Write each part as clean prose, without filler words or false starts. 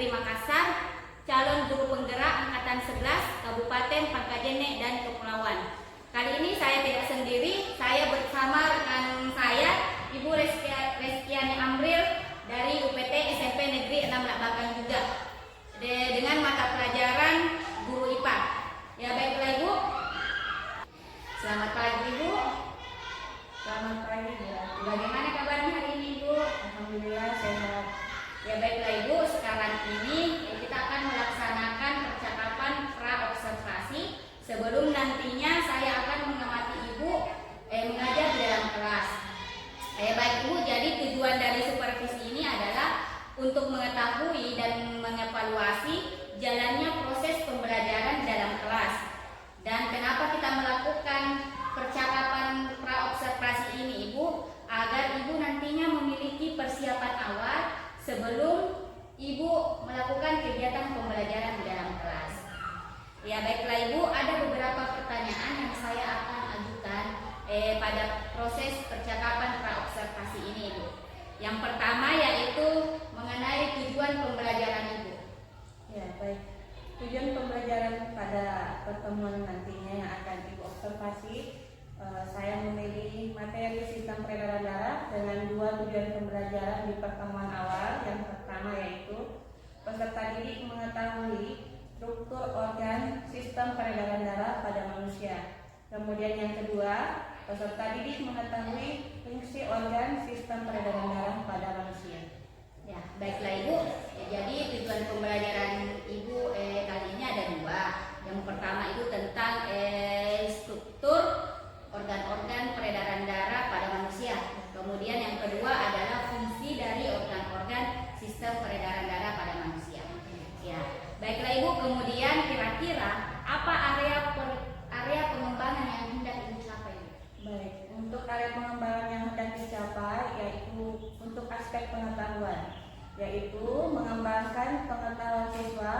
Negeri Makassar, calon guru penggerak Angkatan 11 Kabupaten Pangkajene dan Kepulauan. Kali ini saya tidak sendiri, saya bersama rekan saya Ibu Reskiani Amril dari UPT SMP Negeri 6 Lakbakang juga, dengan mata pelajaran guru IPA. Ya baiklah Ibu. Selamat pagi Ibu. Selamat pagi ya. Bagaimana kabarnya hari ini Ibu? Alhamdulillah sehat. Ya baiklah Ibu, sekarang ini kita akan melaksanakan percakapan pra-observasi sebelum nantinya saya akan mengamati Ibu mengajar di dalam kelas. Baik Ibu, jadi tujuan dari supervisi ini adalah untuk mengetahui dan mengevaluasi jalannya proses pembelajaran dalam kelas. Dan kenapa kita melakukan percakapan pra-observasi ini Ibu? Agar Ibu nantinya memiliki persiapan awal sebelum Ibu melakukan kegiatan pembelajaran di dalam kelas. Ya baiklah Ibu, ada beberapa pertanyaan yang saya akan ajukan pada proses percakapan pra-observasi ini Ibu. Yang pertama yaitu mengenai tujuan pembelajaran Ibu. Ya baik. Tujuan pembelajaran pada pertemuan nantinya yang akan Ibu observasi, saya memilih materi sistem peredaran darah dengan dua tujuan pembelajaran di pertemuan awal. Yang pertama yaitu peserta didik mengetahui struktur organ sistem peredaran darah pada manusia. Kemudian yang kedua, peserta didik mengetahui fungsi organ sistem peredaran darah pada manusia. Ya, baiklah Ibu. Jadi tujuan pembelajaran Ibu kali ini ada dua. Yang pertama itu tentang struktur organ-organ peredaran darah pada manusia. Kemudian yang kedua adalah fungsi dari organ-organ sistem peredaran darah pada manusia. Ya, baiklah Ibu. Kemudian kira-kira apa area pengembangan yang hendak Ibu capai? Baik, untuk area pengembangan yang hendak dicapai yaitu untuk aspek pengetahuan, yaitu mengembangkan pengetahuan siswa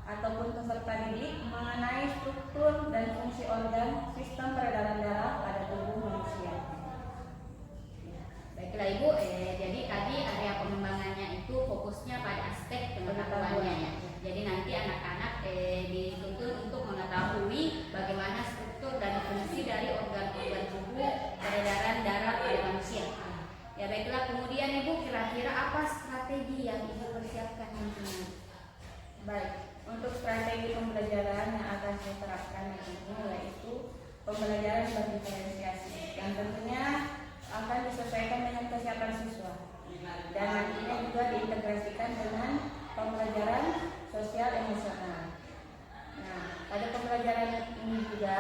ataupun peserta didik mengenai struktur dan fungsi organ sistem peredaran darah pada tubuh manusia. Baiklah Ibu, jadi tadi area pengembangannya itu fokusnya pada aspek pengetahuannya ya. Jadi nanti anak-anak dituntut untuk mengetahui bagaimana struktur dan fungsi dari organ-organ tubuh peredaran darah pada manusia. Ya baiklah, kemudian Ibu kira-kira apa strategi yang Ibu persiapkan nantinya? Baik, untuk strategi pembelajaran yang akan saya terapkan nantinya yaitu pembelajaran berdiferensiasi yang tentunya akan disesuaikan dengan kesiapan siswa dan nantinya juga diintegrasikan dengan pembelajaran sosial emosional. Nah, pada pembelajaran ini juga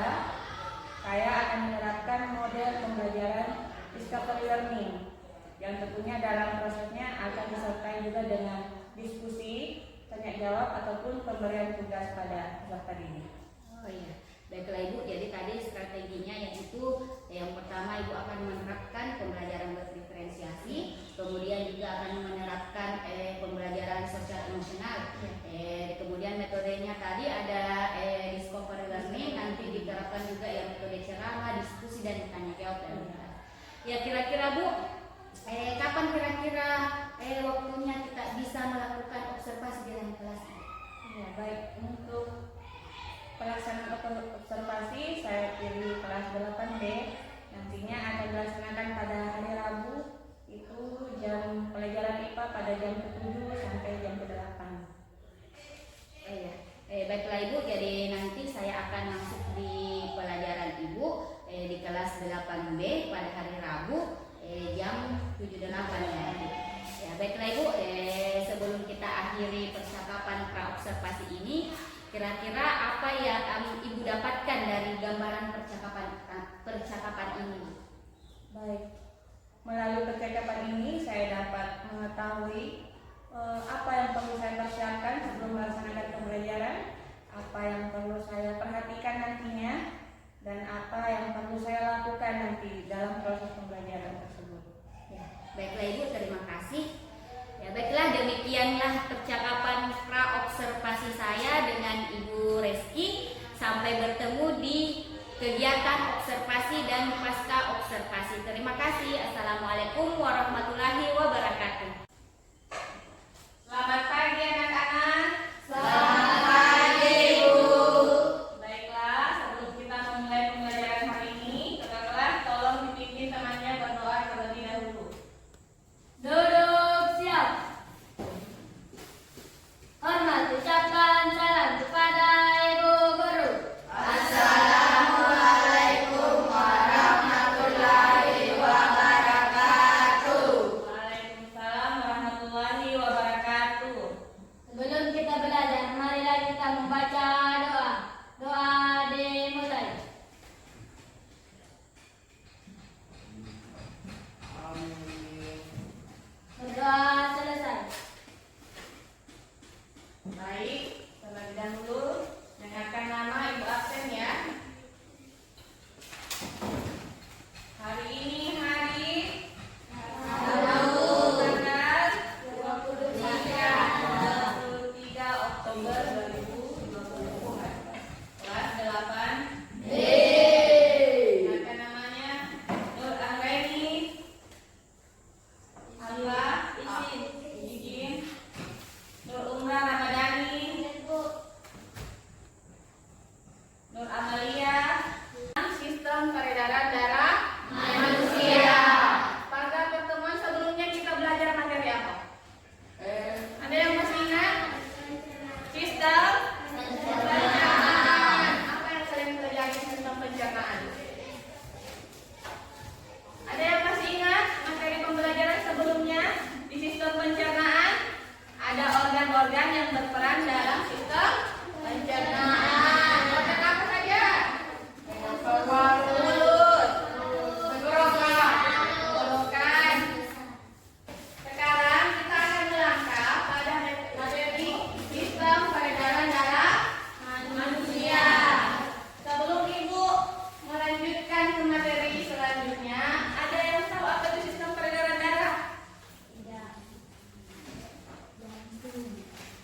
saya akan menerapkan model pembelajaran discovery learning yang tentunya dalam prosesnya akan disertai juga dengan diskusi, tanya jawab ataupun pemberian tugas pada peserta didik. Oh iya, baiklah Ibu. Jadi tadi strateginya yaitu yang pertama Ibu akan menerapkan pembelajaran berdiferensiasi, kemudian juga akan menerapkan pembelajaran sosial emosional. Kemudian metodenya tadi ada discovery learning, nanti diterapkan juga yang metode ceramah, diskusi dan tanya jawab. Ya kira-kira Bu, kapan kira-kira waktunya kita bisa melakukan observasi dalam kelas? Ya, baik, untuk pelaksanaan observasi saya pilih kelas 8B, nantinya akan dilaksanakan pada hari Rabu, itu jam pelajaran IPA pada jam ke-7 sampai jam ke-8. Baiklah Ibu, jadi nanti saya akan masuk di pelajaran Ibu di kelas 8B pada hari Rabu jam 7.08 ya. Ya baiklah Ibu, sebelum kita akhiri percakapan pra-observasi ini, kira-kira apa yang Ibu dapatkan dari gambaran percakapan ini? Baik, melalui percakapan ini saya dapat mengetahui apa yang perlu saya persiapkan sebelum melaksanakan pembelajaran, apa yang perlu saya perhatikan nantinya, dan apa yang perlu saya lakukan nanti dalam proses pembelajaran tersebut. Ya, baiklah Ibu, terima kasih. Ya baiklah, demikianlah percakapan pra-observasi saya dengan Ibu Reski. Sampai bertemu di kegiatan observasi dan pasca observasi. Terima kasih. Assalamualaikum warahmatullahi wabarakatuh. Selamat pagi anak-anak. Baik, terlebih dahulu dengarkan nama ibu absen ya. Hari ini hari Rabu tanggal 23 Oktober 2020. Kelas 8 B. Dengarkan namanya Nur Anggraini Alwa izin. Nur Umrah Ramadhani, Nur Amalia, sistem peredaran darah manusia. Pada pertemuan sebelumnya kita belajar materi apa? Ada yang masih ingat? Sistem pencernaan. Apa yang kalian pelajari sistem pencernaan? Ada yang masih ingat materi pembelajaran sebelumnya di sistem pencernaan? Ada organ-organ yang berperan dalam sistem pencernaan. Organ apa saja? Mulut, tenggorokan. Sekarang kita akan melangkah pada materi sistem peredaran darah manusia. Sebelum Ibu melanjutkan ke materi selanjutnya, ada yang tahu apa itu sistem peredaran darah?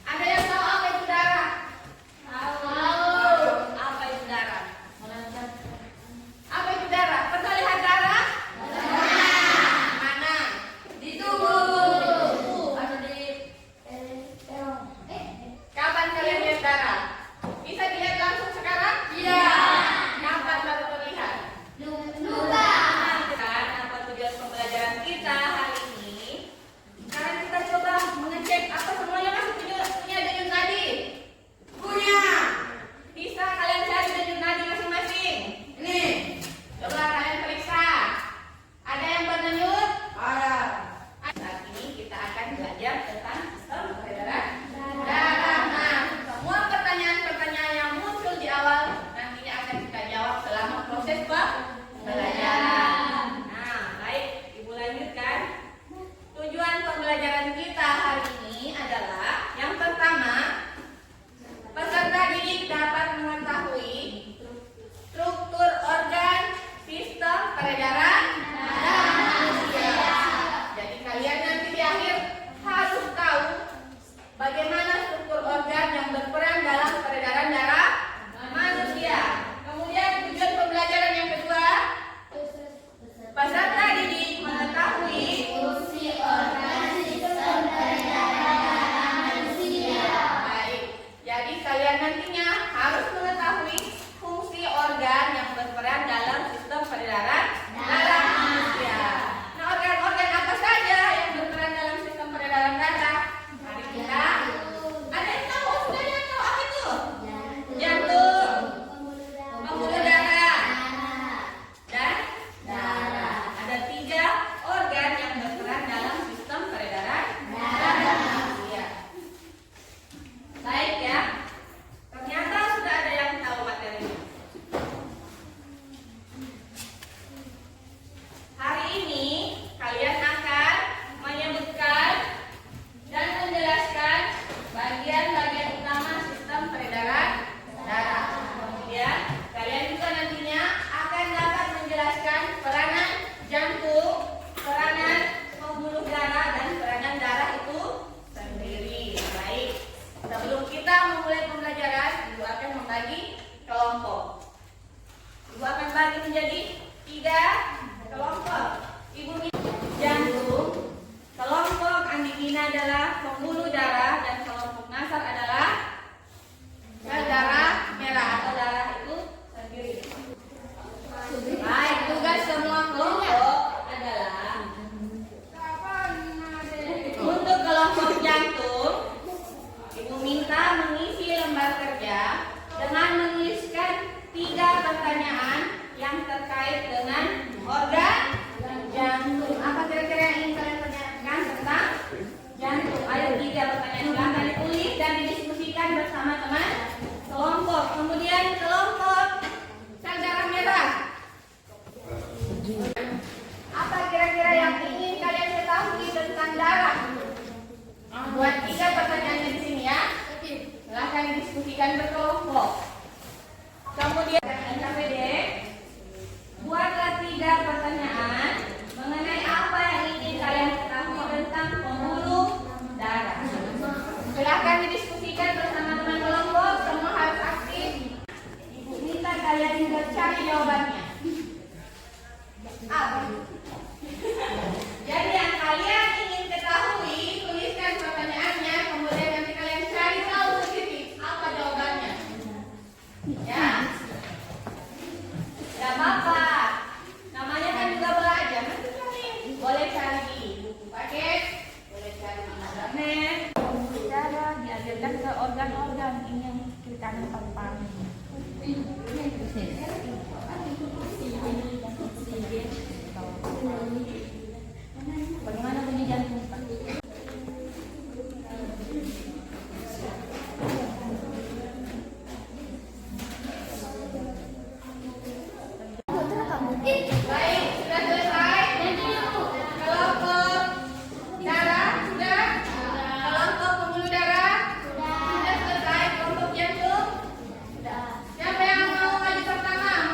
Ada yang tahu apa itu darah? Tahu. Apa itu darah? Apa itu darah? Pernah lihat darah? Mana? Di tubuh. Atau di kapan kalian lihat darah? Bisa dilihat langsung sekarang? Iya. Kapan baru terlihat? Lupa. Kan apa tujuan pembelajaran kita hari ini? Sekarang kita coba mengecek apa semuanya masih punya denyut nadi. Punya. Bisa kalian cari denyut nadi masing-masing. Ini. Coba kalian periksa. Ada yang berdenyut? Ada. Saat ini kita akan belajar tentang sistem peredaran darah. Nah, semua pertanyaan-pertanyaan yang muncul di awal nantinya akan kita jawab selama proses pembelajaran. Nah, baik, Ibu lanjutkan. Tujuan pembelajaran kita hari ini adalah yang pertama, peserta didik dapat mengetahui struktur organ sistem peredaran darah manusia. Jadi kalian nanti di akhir harus tahu bagaimana struktur organ yang berperan dalam peredaran darah manusia. Kemudian tujuan pembelajaran yang kedua, peserta didik mengetahui fungsi organ sistem peredaran darah manusia. Baik, jadi kalian nantinya harus mengetahui fungsi organ yang berperan dalam sistem peredaran darah manusia. Nah, organ-organ apa saja yang berperan dalam sistem peredaran darah? Mari kita. Ada yang tahu? Sudah ada yang tahu apa itu? Jantung, pembuluh darah, dan darah. Ada 3 organ yang berperan dalam sistem peredaran darah manusia. Baik ya. Ternyata sudah ada yang tahu materinya. Hari ini kalian akan menyebutkan dan menjelaskan bagian-bagian utama sistem peredaran darah. Kemudian kalian juga nantinya akan dapat menjelaskan peranan jantung, peranan pembuluh darah, dan peranan darah itu sendiri. Baik, sebelum kita memulai pembelajaran, Ibu akan membagi kelompok. Ibu akan bagi menjadi 3 kelompok. Ibu jantung, kelompok andikina adalah pembuluh darah, dan kelompok nasar adalah sel darah merah atau darah itu sendiri. Baik, tugas semua kelompok adalah untuk kelompok jantung, Ibu minta mengisi lembar kerja dengan menuliskan 3 pertanyaan yang terkait dengan organ jantung. Apa kira-kira yang ingin kalian tanyakan tentang jantung? Ada 3 pertanyaan. Silahkan ditulis dan didiskusikan bersama teman kelompok. Kemudian kelompok sel darah merah. Apa kira-kira yang ingin kalian ketahui tentang darah? Buat 3 pertanyaannya di sini ya. diskusikan berkelompok. Kemudian KPD, buatlah 3 pertanyaan mengenai apa yang ingin kalian ketahui tentang pembuluh darah. Silakan didiskusikan bersama teman kelompok, semua harus aktif. Ibu minta kalian juga cari jawabannya. Apa? Jadi yang kalian ingin ketahui, tuliskan pertanyaannya, kemudian nanti kalian cari tahu sendiri apa jawabannya. Ya? Tidak apa-apa. Namanya kan juga belajar. Nanti cari. Boleh cari di buku paket, boleh cari di internet. Cara diajarkan ke organ-organ ini yang kita tempat. Bagaimana bunyi jantung, Pak? Baik, sudah selesai. Kelompok darah sudah. Kelompok pembuluh darah sudah selesai. Kelompok jantung. Siapa yang mau maju pertama?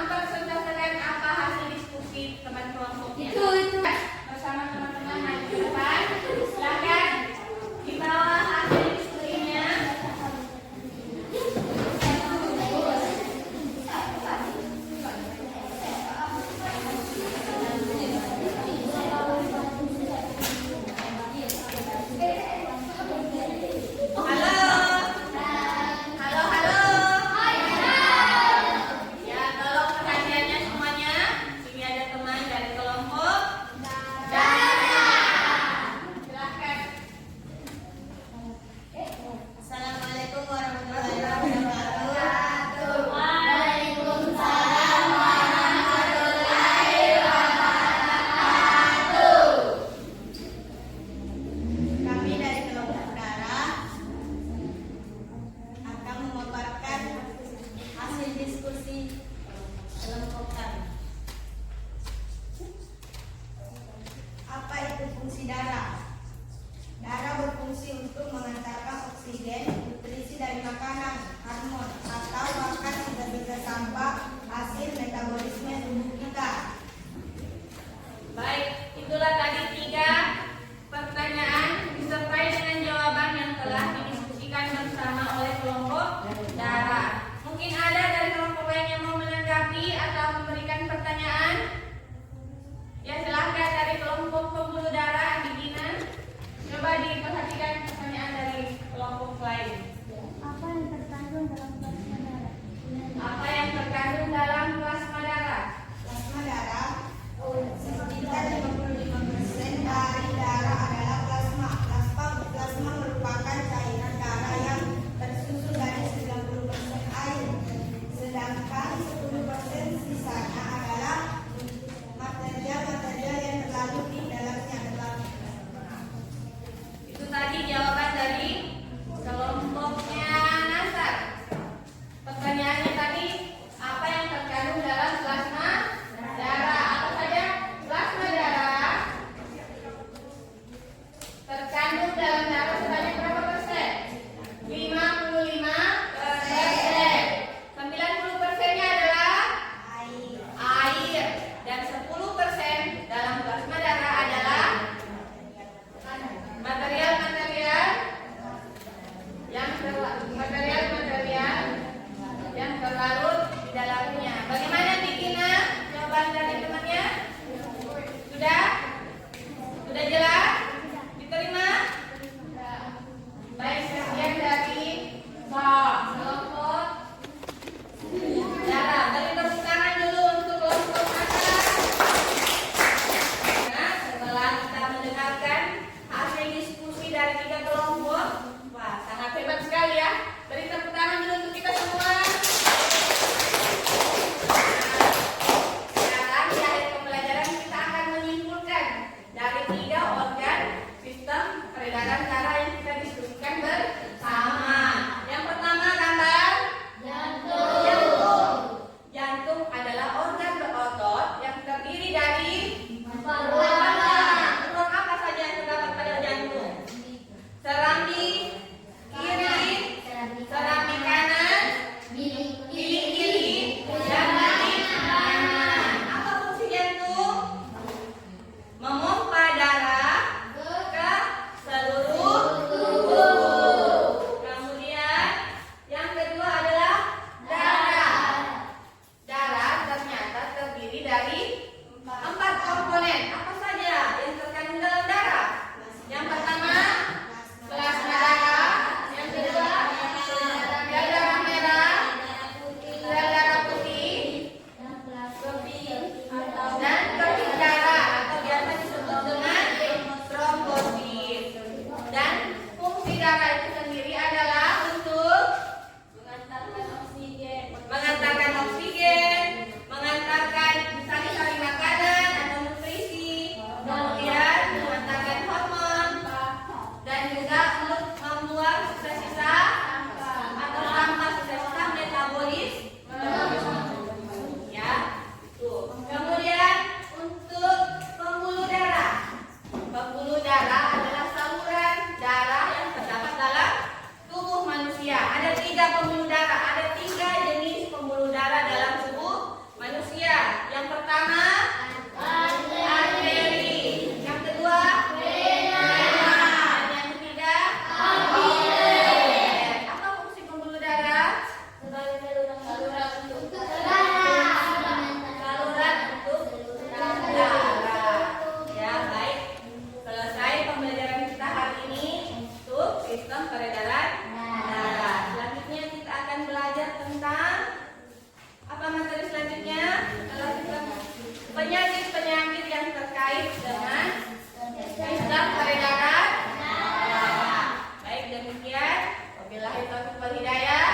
Wabillahi taufiq wal hidayah.